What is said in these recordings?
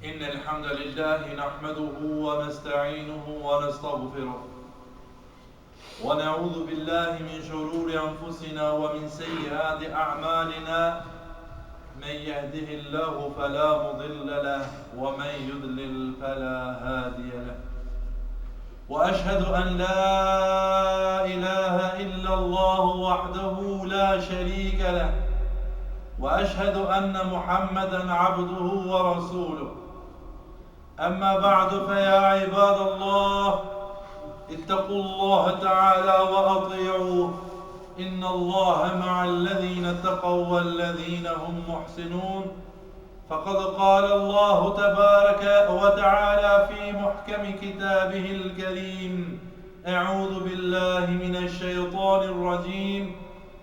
إن الحمد لله نحمده ونستعينه ونستغفره ونعوذ بالله من شرور أنفسنا ومن سيئات أعمالنا من يهده الله فلا مضل له ومن يضلل فلا هادي له وأشهد أن لا إله إلا الله وحده لا شريك له وأشهد أن محمدا عبده ورسوله أما بعد فيا عباد الله اتقوا الله تعالى وأطيعوه إن الله مع الذين اتقوا والذين هم محسنون فقد قال الله تبارك وتعالى في محكم كتابه الكريم أعوذ بالله من الشيطان الرجيم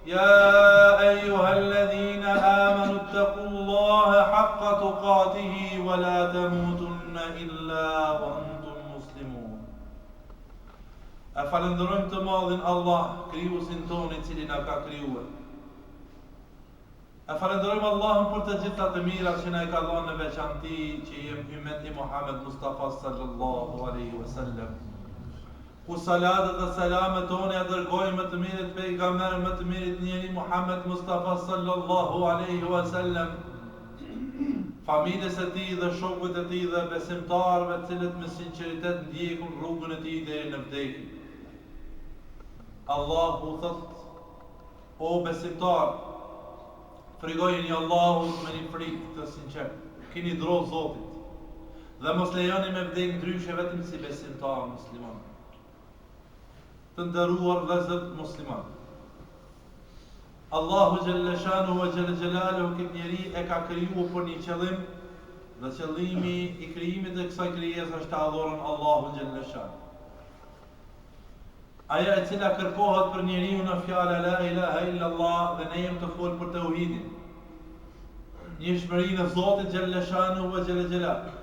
يا أيها الذين آمنوا اتقوا الله حق تقاته ولا تموتن إلا وأنتم مسلمون أفلندرم تماضٍ الله krijuesin ton I cili na ka krijuar. Falenderojmë Allahun për të gjitha të mirat që na I ka dhënë në veçanti që jemi ummeti Muhammed Mustafa sallallahu alaihi wasallam. Ku salatet dhe selamet tona ja dërgojmë më të mirët pejgamber më të mirët njeri Muhammed Mustafa sallallahu alaihi wasallam, familjes së tij dhe shokëve të tij dhe besimtarëve të cilët me sinqeritet ndjekun rrugën e tij deri në vdekje. Allahu thot: O besimtar, frikojeni Allahut me një frikë të sinqert, keni dro Zotit dhe mos lejoni me vdekje ndryshe vetëm si besimtar musliman. Të nderuar vëllezër musliman, Allahu xhalla shanuhu wa xhalla xhelaluhu këtë njeri e ka krijuar për një qëllim dhe qëllimi I krijimit të kësaj krijese është të adhurojnë Allahun xhalla shanuhu. Aja e cila kërkohet për njeriu në fjalën la ilaha illa Allah dhe ne jemi të folur për tauhidin, njëshmërinë e Zotit xhalla shanuhu wa xhalla xhelaluhu,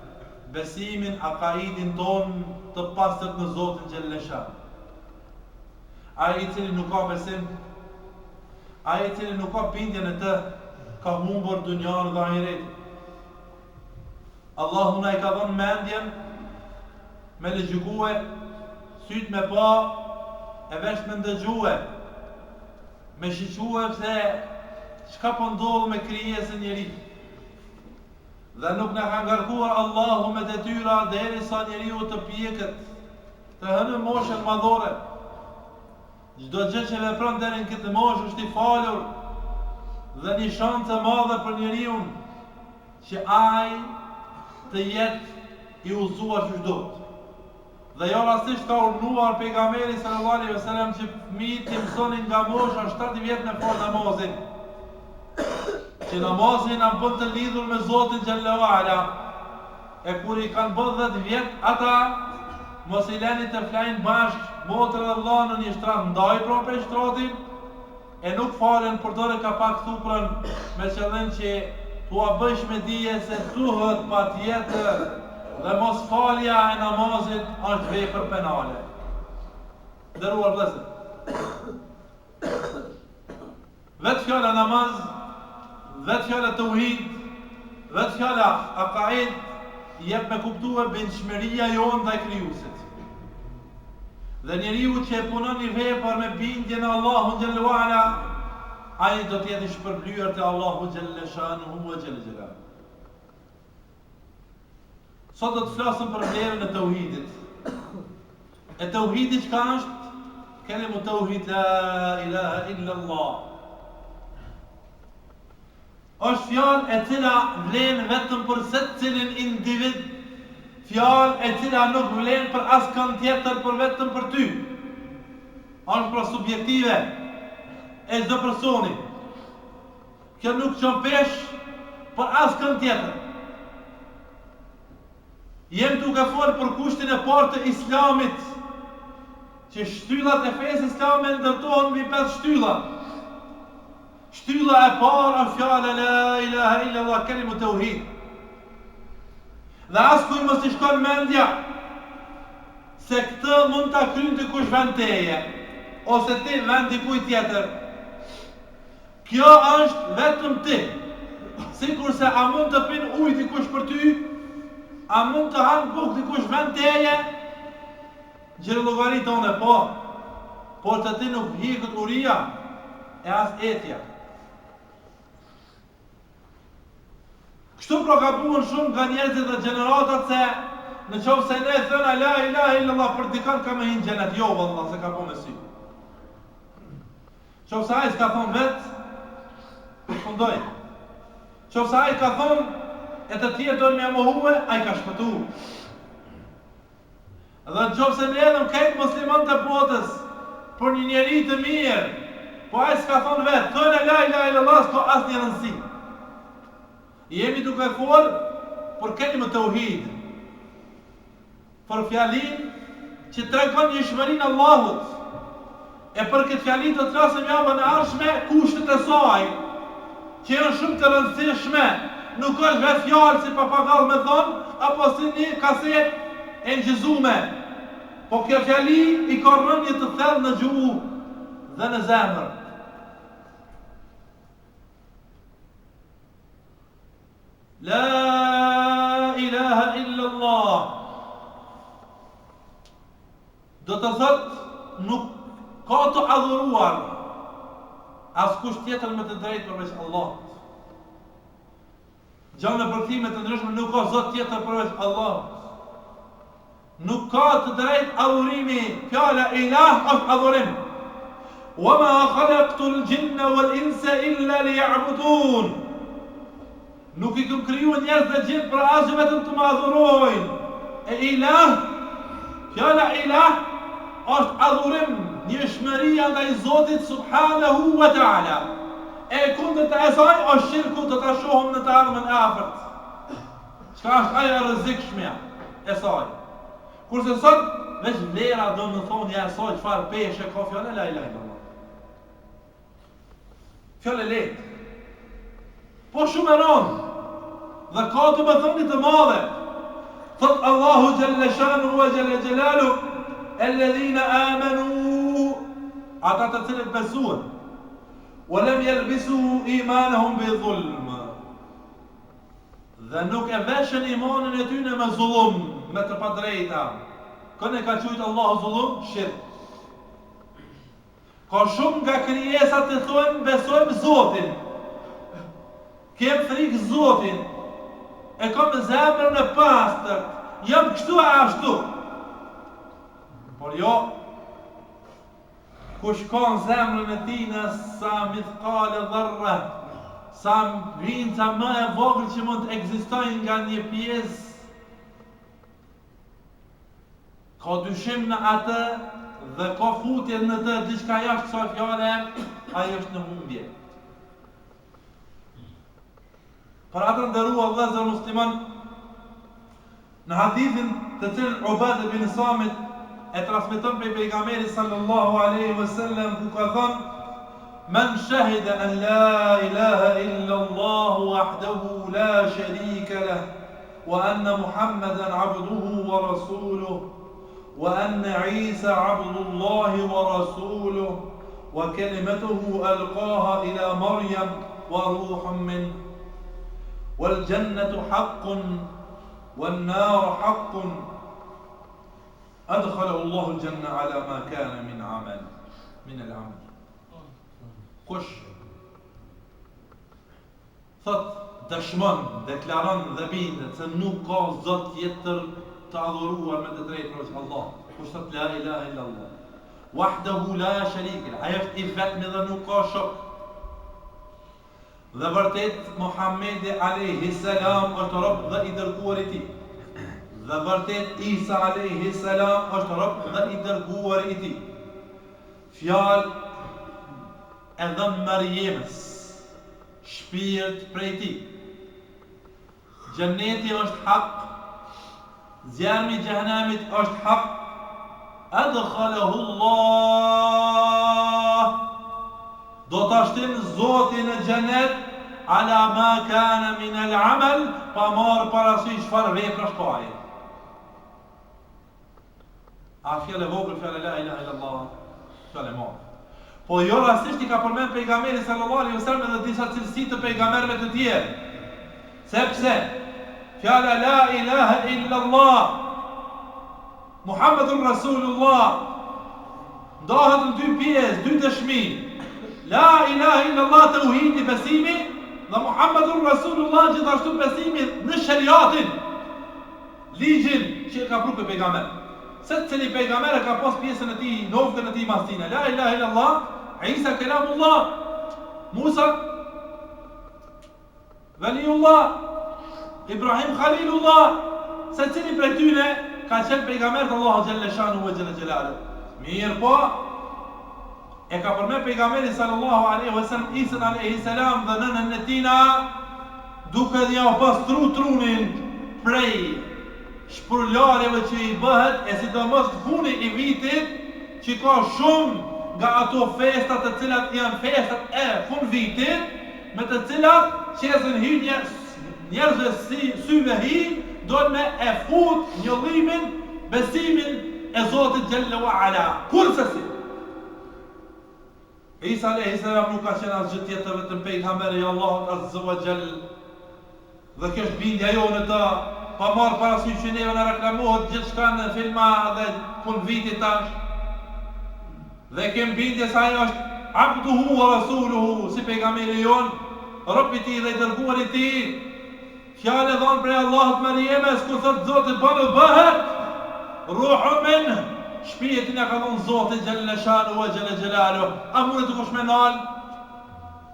besimin, akaidin ton të pastërt në Zotin xhalla shanuhu. Ai I cili nuk ka besim, ai I cili nuk ka bindje në të, ka humbur dunjan dhe ahiretin. Allahu na I ka dhënë mendjen me lexugue, syt me pa, e vesh me ndëgjue, me shique pse çka po ndodh me krijesën e njeriu. Dhe nuk na ka ngarkuar Allahu me detyra derisa njeriu të pjekët, të hënë moshën madhore. Çdo gjë që vepron deri në këtë moshë është I falur dhe një shansë e madhe për njeriu që ai të jetë I udhëzuar siç duhet. Dhe jo rastisht ka urdhëruar pejgamberi sallallahu alaihi wasallam që fëmijët të mësonin nga mosha 7 vjet në fal namazin. Që namazin na bën të lidhur me Zotin xhallahu ala. E kur I kanë bërë 10 vjet, ata mos I lëni të flajnë bashkë motra dhe vëlla në një shtrat, ndaj propre shtratin, e nuk falen përdore ka pak thuprën me qëllim që tua bësh me dije se duhet patjetër dhe mos falja e namazit është vepër penale. Nderuar vëllezër, vetë fjala namaz, vetë fjala tauhid, vetë fjala akaid jep me kuptue bindshmëria jonë ndaj krijuesit. Dhe njeriu që e punon një vepër me bindje në Allahun xhallahu ala, ai do të jetë I shpërblyer te Allahu xhalla shanuhu wa xhalla xhelaluhu. Sot do të flasim për vlerën e tauhidit. E tauhidi çka është? Kelimu tauhid la ilaha illa Allah. Është fjalë e cila vlen vetëm për secilin individ, fjalë e cila nuk vlen për askën tjetër për vetëm për ty. Është pra subjektive e çdo personi. Kjo nuk çon pesh për askën tjetër. Jem duke folë për kushtin e parë të Islamit, që shtyllat e fesë islame ndërtohen mbi 5 shtylla. Shtylla e parë është fjala la ilaha illa Allah, kelimu tauhid. Dhe askuj mos I shkon mendja se këtë mund ta kryjë dikush vend teje, ose ti vend dikujt tjetër. Kjo është vetëm ti. Sikur se a mund të pin ujë dikush për ty, A mund të hanë buk dikush vend teje? Gjërë llogari tonë, po. Por të ti nuk hikët uria e as etja. Kështu pra ka buën shumë nga njerëzit dhe generatat se në qovë se ne thëna la ilaha illallah për dikan ka me hinë gjenet, jo vëllah se ka po me sy. Qovë se ajë s'ka thonë vetë, përfundoj. Qovë se ajë ka thonë e të tjerë dojnë me amohue, ajë ka shpëtu. Dhe në qovë se ne edhëm kejtë musliman të botës për një njeri të mirë, po ajë s'ka thonë vetë, thëna la ilaha illallah s'ko as një rëndësi. Jemi duke folë për kelimë të uhid, për fjalin që tregon njëshmërinë Allahut, e për këtë fjalin të trasëm javën e arshme kushtet e saj, që janë shumë të rëndësishme, nuk është vetë fjalë si papagall me thonë, apo si një kaset e ngjizume, po kjo fjali i ka rënje të thellë në gjuhë dhe në zemër. La ilaha illallah do të thot nuk ka të adhuruar askush tjetër me të drejtë përveç Allahut. Gjanë me përkthime të ndryshme nuk ka zot tjetër përveç Allahut. Nuk ka të drejtë adhurimi, fjala ilah është adhurim. Wa ma khalaqtu al-jinna wal-insa illa liya'budun. Nuk i këm kriju njerëz dhe gjithë për asgjë vetëm të më adhurojnë. E ilah, fjala ilah është adhurim, njëshmëria ndaj Zotit subhanahu wa ta'ala. E kundër të asaj është shirku, të ta shohëm në të ardhmen e afërt. Çka është ajo rrezikshmja e saj. Kurse sot veç vlera do më thonë ja saj çfarë peshe ka fjala la ilaha illallah. Fjala lehtë. Po shumë e ronë, dhe ka të më thoni të madhe. Thot Allahu Gjelle Shanu wa Gjelle Gjelalu, alladhina amanu, ata të cilët besuan, wa lem jelbisu imanahum bi dhulm, dhe nuk e veshën imanin e tyne me zullum, me të padrejta. Këne ka qujtë Allahu zullum, shirk. Ka shumë nga krijesat të thonë besojmë Zotin, kem frikë Zotin, e kom zemrën e pastër, jam kështu e ashtu. Por jo, kush ka në zemrën e tina sa mithqale dharra, sa vinca më e vogël që mund të ekzistojnë nga një pjesë, ka dyshim në atë dhe ka futje në të diçka jashtë kësaj fjale, ajo është në humbje. Për atë ndërrua vëllezër musliman, në hadithin të cilën Ubade bin Samit e transmeton prej pejgamberit sallallahu alaihi wasallam, ku ka thënë: "Men shahida an la ilaha illa Allah wahdahu la sharika lah, wa anna Muhammadan abduhu wa rasuluhu, wa anna Isa abdullah wa rasuluhu, wa kalimatuhu alqaha ila Maryam wa ruhun minhu. والجنة حق والنار حق أدخله الله الجنة على ما كان من العمل. Kush thot dëshmon, deklaron dhe bindet se nuk ka zot tjetër të adhuruar me të drejtë përveç Allah. Kush thot la ilaha illa Allah, wahdahu la sharika lahu, ai është i vetmi dhe nuk ka shok. Dhe vërtet Muhammedi alayhi salam është rob dhe i dërguar i tij. Dhe vërtet Isa alayhi salam është rob dhe i dërguar i tij. Fjalë e dhënë Mariemës, shpirt prej tij. Xheneti është hak, zjarmi i xhenemit është hak. Adkhalahu Allah, do të shtin Zotin e xhenet ala ma kana min al-amal, pa marrë parasysh çfarë veprash ka ai. A fjallë vogël, fjallë la ilaha illallah, fjallë madhe. Po jo rastisht i ka përmend pejgamberi sallallahu alaihi wasallam edhe disa cilësi të pejgamberëve të tjerë. Sepse fjala la ilaha illa Allah Muhammadur Rasulullah ndahet në dy pjesë, dy dëshmi. La ilaha illa Allah tauhidi besimi dhe Muhammadur Rasulullah gjithashtu besimi në shariatin, ligjin që ka pru për pejgamber. Se cili pejgamber ka pas pjesën e tij, noftën e tij mastine. La ilaha illa Allah, Isa kalamullah, Musa Valiullah, Ibrahim Khalilullah. Se cili prej tyne ka qenë pejgamber të Allahu xhalla shanu wa xhalla xhelalu. Mirë po, e ka përmend pejgamberi sallallahu alaihi wasallam Isa alaihi salam dhe nënën e tina duke dhja pastru trunin prej shpërlarjeve që i bëhet, e sidomos funi i vitit që ka shumë nga ato festat të cilat janë festat e fund vitit, me të cilat qesën hy njerëzve syve hi, dojnë me e fut njëllimin, besimin e Zotit Gjelle wa Ala. Kurse si Isa alayhi salam nuk ka qenë asgjë tjetër vetëm pejgamberi i Allahut azza wa jall. Dhe kjo është bindja jonë të pa marrë parasysh që neve në reklamohet gjithçka në filma dhe fund vitit tash. Dhe kem bindje se ajo është abduhu wa rasuluhu, si pejgamberi jon, robi i tij dhe i dërguari i tij. Fjalë dhënë prej Allahut Mariemës kur thot Zoti banu bëhet, ruhu min, shpirtin e ka dhënë Zoti xhalla shanu wa xhalla xhelalu. A mund të kush me nal?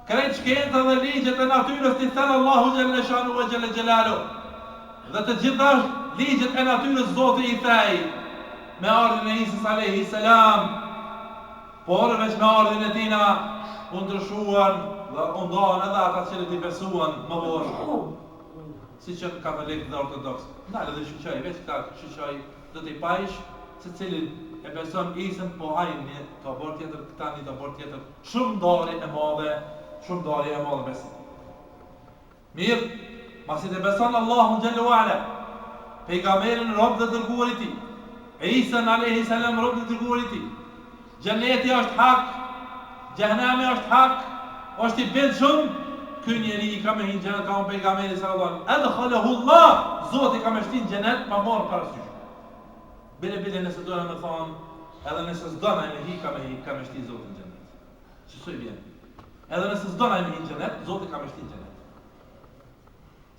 Krejt shkenca dhe ligjet e natyrës t'i thënë Allahu xhalla shanu wa xhalla xhelalu. Dhe të gjitha ligjet e natyrës Zoti i thej me ardhin e Isës alayhi salam, por veç me ardhin e tina u ndryshuan dhe u ndohen edhe ata që i besuan më vonë, siç janë katolikë dhe ortodoks. Ndalë dhe shqyqaj, veç këta shqyqaj do t'i pajsh se cilin e beson Isën, po hajnë një të abor tjetër, këta një të abor tjetër. Shumë dari e madhe besim. Mirë, masi të beson Allahun Gjellu Ala, pejgamberin rob dhe dërguar i tij, Isën alayhi salam rob dhe dërguar i tij, xheneti është hak, xhehenami është hak, është i bindshëm, ky njeri ka me hinë xhenet, ka unë pejgamberi sallallahu alaihi wasallam, adkhalahu Allah, Zoti ka me shtin xhenet pa marrë parasysh. Bile nëse dojnë me thonë, edhe nëse s'dona me hi, ka me shti Zotin xhenet. Qësoj vjen? Edhe nëse s'dona me hi xhenet, Zoti ka me shti xhenet.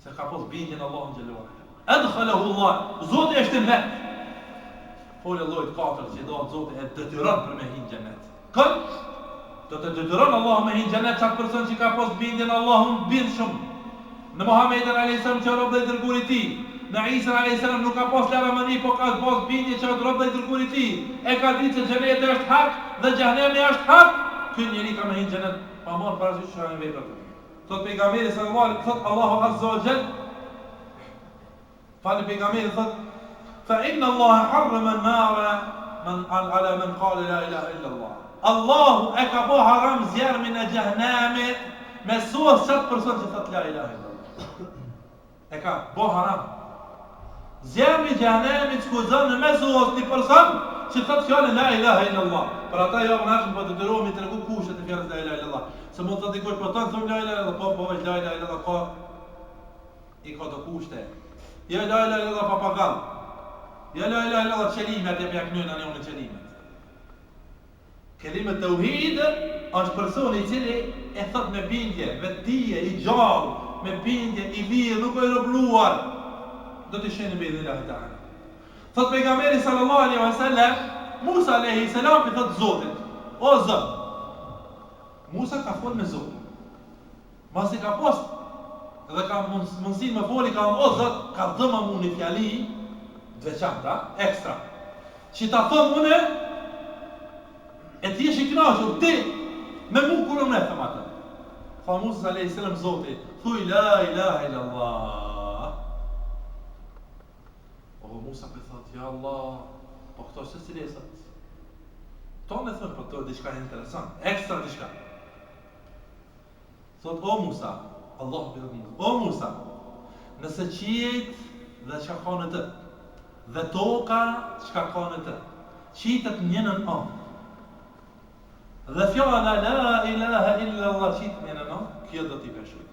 Se ka pos bindjen Allahun xhallahu ala. Adkhalahu Allah, Zoti e shtin me. Folë llojit katër që do Zoti e detyron për me hi xhenet. Kën? Do të detyron Allahu me hi xhenet çat person që ka pos bindjen Allahun bindshëm. Në Muhamedit alayhis salam që rob dhe dërguar i tij, në Isa alayhis salam nuk ka pas lavamani, po ka pas bindje që rob dhe dërguar i tij. E ka ditë se xheneti është hak dhe xhenemi është hak. Ky njeri ka me hi xhenet pa marrë parasysh çfarë veprat. Thot pejgamberi sallallahu alaihi wasallam, thot Allahu azza wa jall, fali pejgamberi thot, fa inna Allah harrama an-nar ala man qala la ilaha illa Allah. Allahu e ka bo haram zjarmin e xhehenamit me sos çat person që thot la ilaha illa Allah. E ka bo haram. Zjarmi i xhehenamit skuzon në mes sos një person që thot fjalën la ilaha illa Allah. Për ata jo nashëm po të dërohemi të regu kushtet e fjalës la ilaha illa Allah. Se mund të dikush po thon la ilaha illa Allah, po veç la ilaha illa Allah ka i ka të kushte. Ja la ilaha illa Allah papagall. Ja la ilaha illa Allah çelimet e pjaknën anë unë çelimet. Kelime të uhid është personi i cili e thot me bindje, vetdije, i gjallë, me bindje, i lirë, nuk e robluar, do të shenë me idhillahi ta'ala. Thot pejgamberi sallallahu alaihi wasallam, Musa alayhi salam i thot Zotit, o Zot. Musa ka fol me Zotin. Masi ka post dhe ka mundësi me foli, ka o Zot, ka dhëma mu një fjali dveçanta, ekstra, që ta thot mune e ti esh i knaqur, ti me mu kur unë e thëm atë. Tha Musa alayhis salam Zotit, thuj la ilaha illa Allah. O Musa për thot, ja Allah, po këto është si lesat. To me thënë, po këto është diçka interesant, ekstra diçka. Thot, o Musa, Allah për dhëmin, o Musa, nëse qijet dhe çka ka në të, dhe toka çka ka në të, qitet njënën anë, dhe fjala la ilaha illa Allah qitet njënën anë, kjo do t'i peshoj.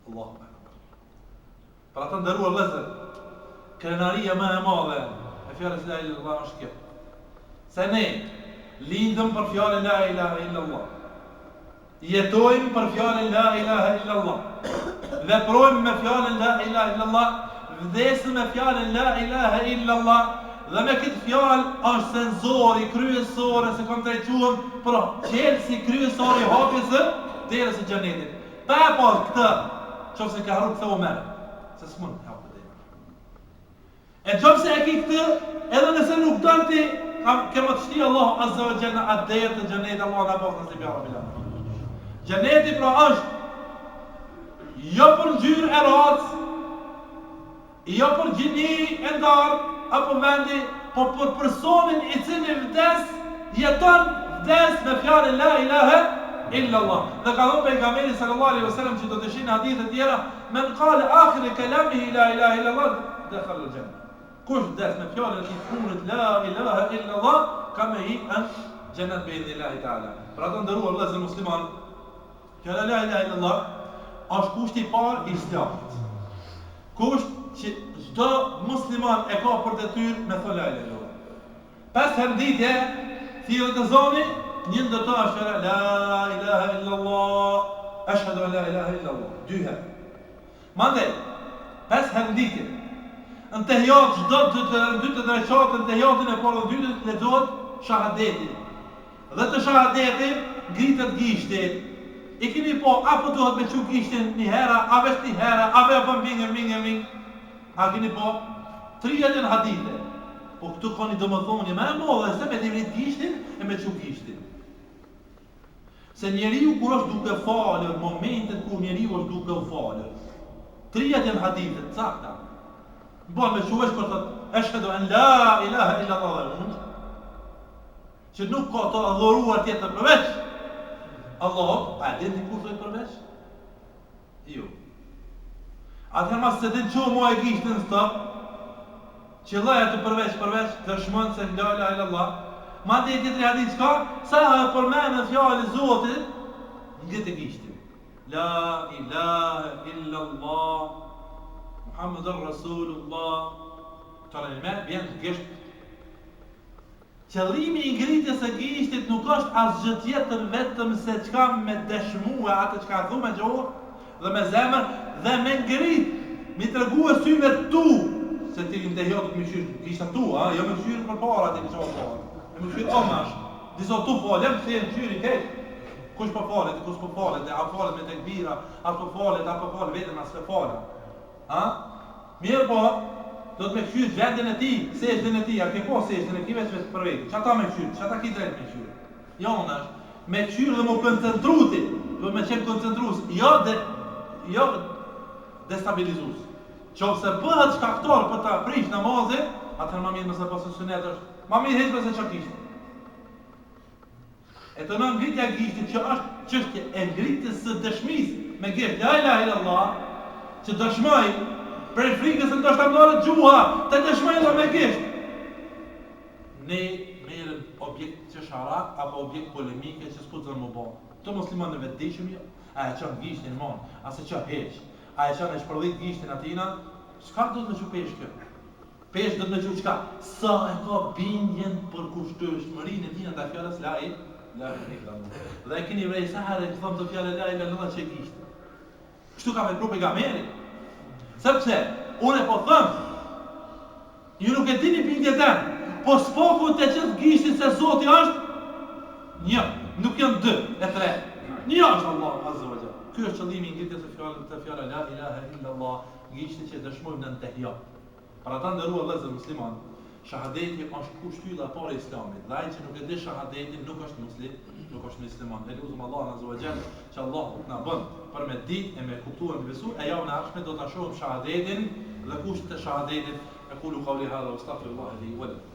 Allahu akbar. Pra të ndëruar vëllezër, krenaria më e madhe e fjalës la ilaha illallah është kjo. Se ne lindëm për fjalën la ilaha illallah. Jetojmë për fjalën la ilaha illallah. Veprojmë me fjalën la ilaha illallah, vdesim me fjalën la ilaha illallah. Dhe me këtë fjalë është senzori kryesore se kam drejtuar për qelsi kryesori hapjes së derës së xhenetit. Pa pas këtë, qofse ka harru këtë merr, se s'mund të hapë derën. E qofse e ki këtë, edhe nëse nuk don ti, kemë të shti Allah azza wa jalla atë derë të xhenetit, Allah na bëftë nasib ya rabbil alamin. Xheneti pra është jo për ngjyrë e racë, jo për gjini e ndarë, apo vendi, po për personin i cili vdes, jeton vdes me fjalën la ilaha illallah. Dhe ka thënë pejgamberi sallallahu alaihi wasallam që do të shihin hadithe tjera, men qala akhir kalamihi la ilaha illallah dakhala al-janna. Kush vdes me fjalën e fundit la ilaha illallah, ka me hi në xhenet bi'idhnillahi ta'ala. Pra të nderuar vëllezër musliman, fjala la ilaha illallah është kushti i parë i Islamit. Kusht që çdo musliman e ka për detyrë me thonë la ilaha illallah. Pas herëditje, thirrët e zoni, një ndër to është la ilaha illallah, ashhadu an la ilaha illallah. Dy herë. Mandej, pas herëditje, në tehijat çdo dy të drejtohet në tehijatin e parë dhe dytë lexohet shahadeti. Dhe të shahadeti ngritet gishti. I keni po, apo duhet me çu gishtin një hera, a vesh një hera, a vesh po ming. A keni po, 30 hadithe. Po këtu ka një domethënie më e madhe se me devrit gishtin e me çu gishtin. Se njeriu kur është duke falur, momentet kur njeriu është duke falur, 30 hadithe të sakta. Bon me shuvesh për thot ashhadu an la ilaha illa Allah. Që nuk ka të adhuruar tjetër përveç Allah, a din dikur thot përveç? Jo. Atëherë mas se din që mua e gishtin stop, që laja të përveç, të shmën se la ilaha illa Allah. Ma të e tjetëri hadith qka, sa e përmenë fjallë Zotit, ngrit e gishtin. La ilaha illa Allah, Muhammadur Rasulullah. Tërë me, vjen të gisht. Qëllimi i ngritjes së gishtit nuk është asgjë tjetër vetëm se çka me dëshmue atë çka thu me gjuhë dhe me zemër dhe me ngrit, mi tregue syve tu, se ti në tehijat të më qysh gishta tu, jo më qysh përpara ti çfarë para. Me qysh omash. Disa tu falem se në qyri keq. Kush po falet, kush po falet, a falet me tekbira, a po falet, vetëm as të falet. Mirë po, do të me këshyr vendin e ti, sejtën e ti, a ke po sejtën e ti veç për vetë. Që ata me këshyr, që ata ki drejt me këshyr. Jo në është, me këshyr dhe më koncentruti, do me qenë koncentrus, jo destabilizus. Qovë se bëhet shkaktor për ta prish namazin, atër ma mirë mëse pasë sunet është, ma mirë heqë mëse që kishtë. E të në ngritja gishtit që është qështje e ngritjes së dëshmis me gisht, la ilaha illallah, që dëshmoj për frikës në të shtamnore gjuha, të dëshmoj dhe me gisht. Ne merëm objekt që sharak, apo objekt polemike që s'ku të zërë më bo. Të musliman në vetë dishëm jo, a e qanë gishtin mon, a se që heq, a e qanë e shpërdhit gishtin atina, s'ka do të me që pesh kjo? Pesh do të me që qka? Sa e ka bindjen për kushtëshmërin e tina të fjallës la ilaha illallah. Dhe e keni vrej sahare që thëmë të fjallë la ilaha illallah që gishtin. Kështu ka me kru pejgamberi. Sepse, unë e po thëmë, ju nuk e dini bindje ten, po s'poku të qëtë gishtin se Zoti është një, nuk janë dë, e tre. Një është Allah, azza wa jalla. Ky është qëllimi i ngritjes së fjallës la ilaha illallah, gishtin që dëshmojmë në tehijat. Për ata ndërrua vëllezër musliman, shahadeti është kushtylla e parë e Islamit. Dhe ai që nuk e di shahadetin nuk është muslim, nuk është musliman. Ne lutem Allahun azza wa jalla që Allah na bën për me ditë e me kuptuar me besu, e javën e ardhshme do ta shohim shahadetin dhe kushtet e shahadetit. Aqulu qawli hadha wa astaghfirullah li wa lakum.